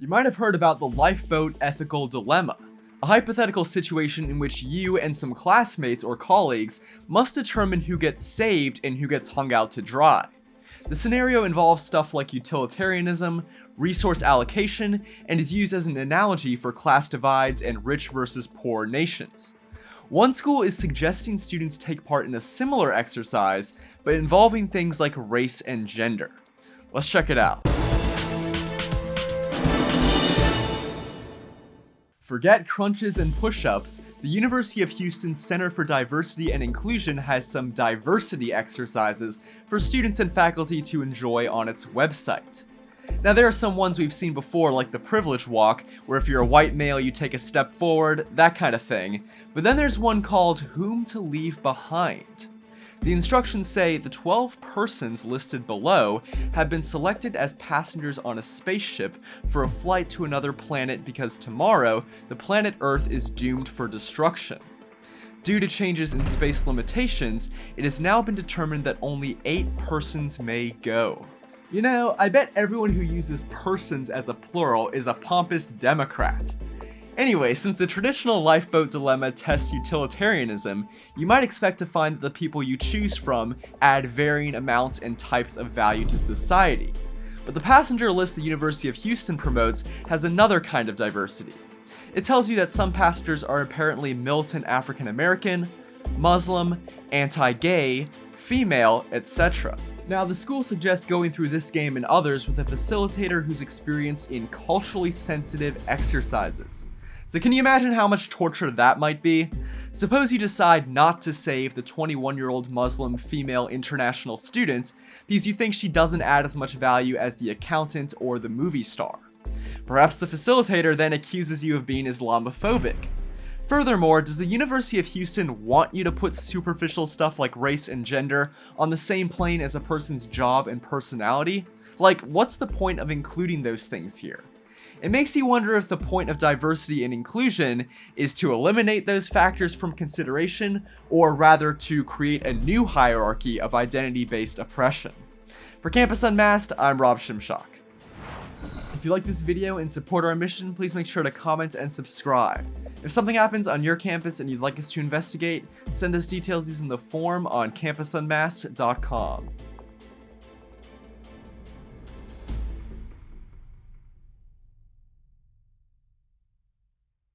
You might have heard about the lifeboat ethical dilemma, a hypothetical situation in which you and some classmates or colleagues must determine who gets saved and who gets hung out to dry. The scenario involves stuff like utilitarianism, resource allocation, and is used as an analogy for class divides and rich versus poor nations. One school is suggesting students take part in a similar exercise, but involving things like race and gender. Let's check it out. Forget crunches and push-ups, the University of Houston Center for Diversity and Inclusion has some diversity exercises for students and faculty to enjoy on its website. Now there are some ones we've seen before, like the privilege walk, where if you're a white male you take a step forward, that kind of thing. But then there's one called Whom to Leave Behind. The instructions say the 12 persons listed below have been selected as passengers on a spaceship for a flight to another planet because tomorrow, the planet Earth is doomed for destruction. Due to changes in space limitations, it has now been determined that only 8 persons may go. You know, I bet everyone who uses persons as a plural is a pompous Democrat. Anyway, since the traditional lifeboat dilemma tests utilitarianism, you might expect to find that the people you choose from add varying amounts and types of value to society. But the passenger list the University of Houston promotes has another kind of diversity. It tells you that some passengers are apparently militant African American, Muslim, anti-gay, female, etc. Now, the school suggests going through this game and others with a facilitator who's experienced in culturally sensitive exercises. So can you imagine how much torture that might be? Suppose you decide not to save the 21-year-old Muslim female international student because you think she doesn't add as much value as the accountant or the movie star. Perhaps the facilitator then accuses you of being Islamophobic. Furthermore, does the University of Houston want you to put superficial stuff like race and gender on the same plane as a person's job and personality? Like, what's the point of including those things here? It makes you wonder if the point of diversity and inclusion is to eliminate those factors from consideration, or rather to create a new hierarchy of identity-based oppression. For Campus Unmasked, I'm Rob Shimshock. If you like this video and support our mission, please make sure to comment and subscribe. If something happens on your campus and you'd like us to investigate, send us details using the form on campusunmasked.com.